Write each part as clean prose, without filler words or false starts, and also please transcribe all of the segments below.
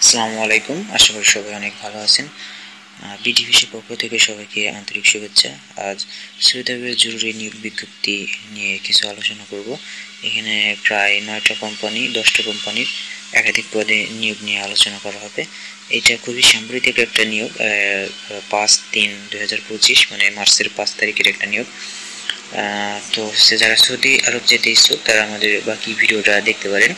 আসসালামু আলাইকুম। আশা করি সবাই অনেক ভালো আছেন। বিটিভিসির পক্ষ থেকে সবাইকে আন্তরিক শুভেচ্ছা। আজ সৌদি আরবের জরুরি নিয়োগ বিজ্ঞপ্তি নিয়ে কিছু আলোচনা করব। এখানে প্রায় 9টা কোম্পানি 10টা কোম্পানির একাধিক পদে নিয়োগ নিয়ে আলোচনা করা হবে। এটা খুবই সাম্প্রতিক একটা নিয়োগ, 5/3/2025 মানে মার্চের 5 তারিখের একটা নিয়োগ। তো যারা সৌদি আরব যেতে ইচ্ছুক তারা আমাদের বাকি ভিডিওটা দেখতে পারেন।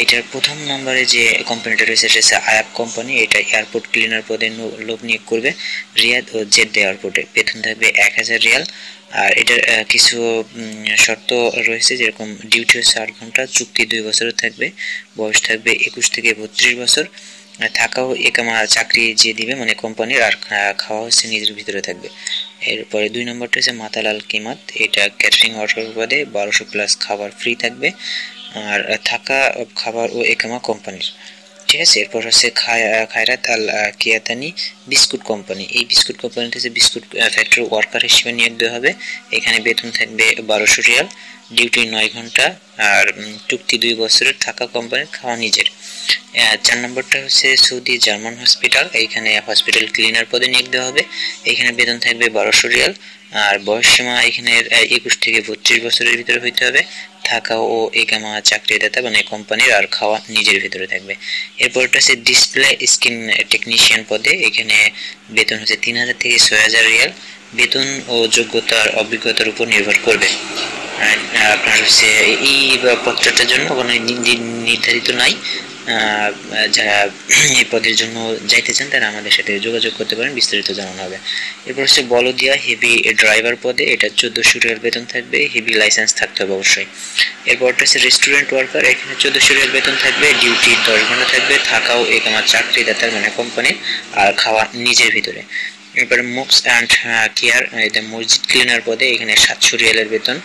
এটার প্রথম নম্বরে যে কোম্পানিটা রয়েছে সেটা হচ্ছে আয়াব কোম্পানি। এটা এয়ারপোর্ট ক্লিনার পদে লোক নিয়োগ করবে রিয়াদ ও জেদ্দা এয়ারপোর্টে। বেতন থাকবে 1000 রিয়াল। আর এটার কিছু শর্ত রয়েছে, যেরকম ডিউটি হচ্ছে 8 ঘন্টা, চুক্তি 2 বছরের থাকবে, বয়স থাকবে 21 থেকে 32 বছর, থাকাও একামা চাকরি যে দিবে মানে কোম্পানির, আর খাওয়া হচ্ছে নিজের ভিতরে থাকবে। এরপরে 2 নম্বরটা হচ্ছে মাতালাল কিমাত। এটা ক্যাটারিং ওয়ার্কার পদে 1200 প্লাস খাবার ফ্রি থাকবে, আর থাকা খাবার ও একামা কোম্পানির। ঠিক আছে। এরপর হচ্ছে খায়রাত আল কিয়াতানি বিস্কুট কোম্পানি। এই বিস্কুট কোম্পানিতে যে বিস্কুট ফ্যাক্টরি ওয়ার্কার হিসেবে নিয়োগ দেওয়া হবে। এখানে বেতন থাকবে 1200 রিয়াল, ডিউটি 9 ঘন্টা, আর চুক্তি 2 বছরের, থাকা কোম্পানির, খাওয়া নিজের। 4 নম্বরটা হচ্ছে সৌদি জার্মান হসপিটাল। এইখানে হসপিটাল ক্লিনার পদে নিয়োগ দেওয়া হবে। এখানে বেতন থাকবে 1200 রিয়াল, আর বয়স সীমা এখানে 21 থেকে 32 বছরের ভিতরে হইতে হবে, থাকা ও একামা চাকরিদাতা মানে কোম্পানির, আর খাওয়া নিজের ভিতরে থাকবে। এরপরটা হচ্ছে ডিসপ্লে স্ক্রিন টেকনিশিয়ান পদে। এখানে বেতন হচ্ছে 3000 থেকে 6000 রিয়াল। বেতন ও যোগ্যতার অভিজ্ঞতার উপর নির্ভর করবে। আপনার হচ্ছে এই পত্রটার জন্য কোনো নির্ধারিত নাই। যারা এই পদের জন্য যাইতে চান তারা আমাদের সাথে যোগাযোগ করতে পারেন, বিস্তারিত জানানো হবে। এরপর হচ্ছে বলদিয়া হেভি ড্রাইভার পদে। এটা 1400 রিয়াল বেতন থাকবে, হেভি লাইসেন্স থাকতে হবে অবশ্যই। এরপরটা হচ্ছে রেস্টুরেন্ট ওয়ার্কার। এখানে 1400 রিয়াল বেতন থাকবে, ডিউটি 10 ঘন্টা থাকবে, থাকাও একামা চাকরিদাতার মানে কোম্পানির, আর খাওয়া নিজের ভিতরে। এরপরে মুভস অ্যান্ড কেয়ার, এটা মসজিদ ক্লিনার পদে। এখানে 700 রিয়ালের বেতন,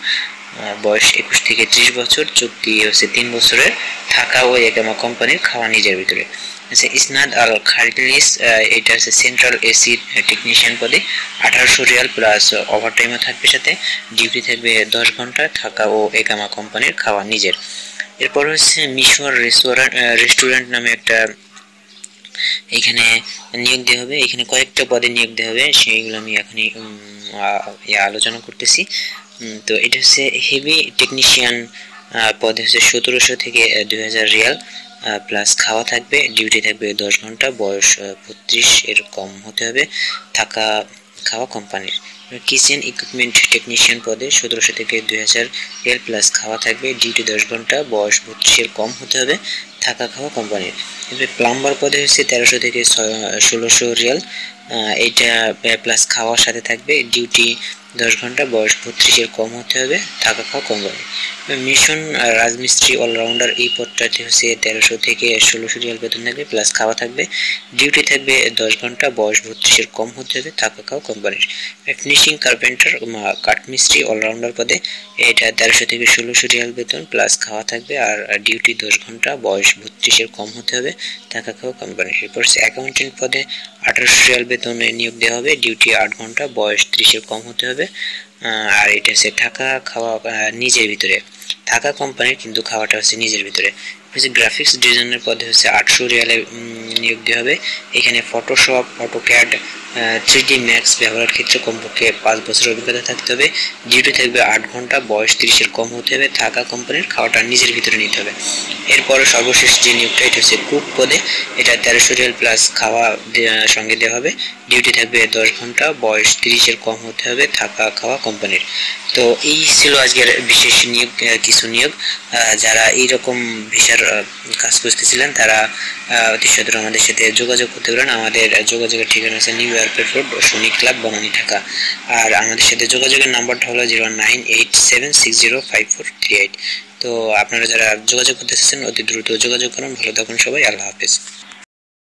বয়স 21 থেকে 30 বছর, চুক্তি হচ্ছে 3 বছরের, থাকা ও একামা কোম্পানির, খাওয়া নিজের ভিতরে। আচ্ছা, ইসনাদ আল খারিলিস, এটা হচ্ছে সেন্ট্রাল এসি টেকনিশিয়ান পদে, 1800 রিয়াল প্লাস ওভারটাইমও থাকবে সাথে, ডিউটি থাকবে 10 ঘন্টা, থাকা ও একামা কোম্পানির, খাওয়া নিজের। এরপর হচ্ছে মিশর রেস্টুরেন্ট নামে একটা এখানে নিয়োগ দেওয়া হবে। এখানে কয়েকটা পদে নিয়োগ দেওয়া হবে, সেইগুলো আমি এখনই আলোচনা করতেছি। তো এটা হচ্ছে হেভি টেকনিশিয়ান পদে হচ্ছে 1700 থেকে 2000 রিয়াল প্লাস খাওয়া থাকবে, ডিউটি থাকবে 10 ঘন্টা, বয়স 32 এর কম হতে হবে, থাকা খাওয়া কোম্পানির। কিচেন ইকুইপমেন্ট টেকনিশিয়ান পদে 1700 থেকে 2000 রিয়াল প্লাস খাওয়া থাকবে, ডিউটি 10 ঘন্টা, বয়স 32 এর কম হতে হবে, থাকা খাওয়া কোম্পানির। এরপরে প্লাম্বার পদে হচ্ছে 1300 থেকে 1600 রিয়াল, এইটা প্লাস খাওয়ার সাথে থাকবে, ডিউটি 10 ঘন্টা, বয়স 32 এর কম হতে হবে, থাকা খাওয়া কোম্পানি। মিশন রাজমিস্ত্রি অলরাউন্ডার, এই পদটাতে হচ্ছে 1300 থেকে 1600 রিয়াল বেতন থাকবে, প্লাস খাওয়া থাকবে, ডিউটি থাকবে 10 ঘন্টা, বয়স 32 এর কম হতে হবে, থাকা খাওয়া কোম্পানির। ফিনিশিং কার্পেন্টার কাঠমিস্ত্রি অলরাউন্ডার পদে, এটা 1300 থেকে 1600 রিয়াল বেতন, প্লাস খাওয়া থাকবে, আর ডিউটি 10 ঘন্টা, বয়স 32 এর কম হতে হবে, থাকা খাওয়া কোম্পানির। এরপর অ্যাকাউন্টেন্ট পদে 1800 রিয়াল বেতনে নিয়োগ দেওয়া হবে, ডিউটি 8 ঘন্টা, বয়স 30 এর কম হতে হবে, আর এটা হচ্ছে থাকা খাওয়া নিজের ভিতরে, থাকা কোম্পানির কিন্তু খাওয়াটা হচ্ছে নিজের ভিতরে। হচ্ছে গ্রাফিক্স ডিজাইনের পদে হচ্ছে 800 রিয়ালে নিয়োগ দেওয়া হবে। এখানে ফটোশপ, অটোক্যাড, 3D ম্যাক্স ব্যবহারের ক্ষেত্রে কমপক্ষে 5 বছরের অভিজ্ঞতা থাকতে হবে, ডিউটি থাকবে 8 ঘন্টা, বয়স 30 এর কম হতে হবে, থাকা কোম্পানির, খাওয়াটা নিজের ভিতরে নিতে হবে। এরপরে সর্বশেষ যে নিয়োগটা এটা হচ্ছে কুক পদে। এটা 1300 রিয়াল প্লাস খাওয়া সঙ্গে দেওয়া হবে, ডিউটি থাকবে 10 ঘন্টা, বয়স 30 এর কম হতে হবে, থাকা খাওয়া কোম্পানির। তো এই ছিল আজকের বিশেষ নিয়োগ, কিছু নিয়োগ। যারা এইরকম ভিসার কাজ খুঁজতেছিলেন তারা অতি সত্বর আমাদের সাথে যোগাযোগ করতে পারেন। আমাদের যোগাযোগের ঠিকানা আছে নিউ এয়ারপোর্ট রোড, সৈনিক ক্লাব, বনানী, ঢাকা। আর আমাদের সাথে যোগাযোগের নাম্বারটা হলো 09876054338। তো আপনারা যারা যোগাযোগ করতে চাচ্ছেন অতি দ্রুত যোগাযোগ করুন। ভালো থাকুন সবাই, আল্লাহ হাফেজ।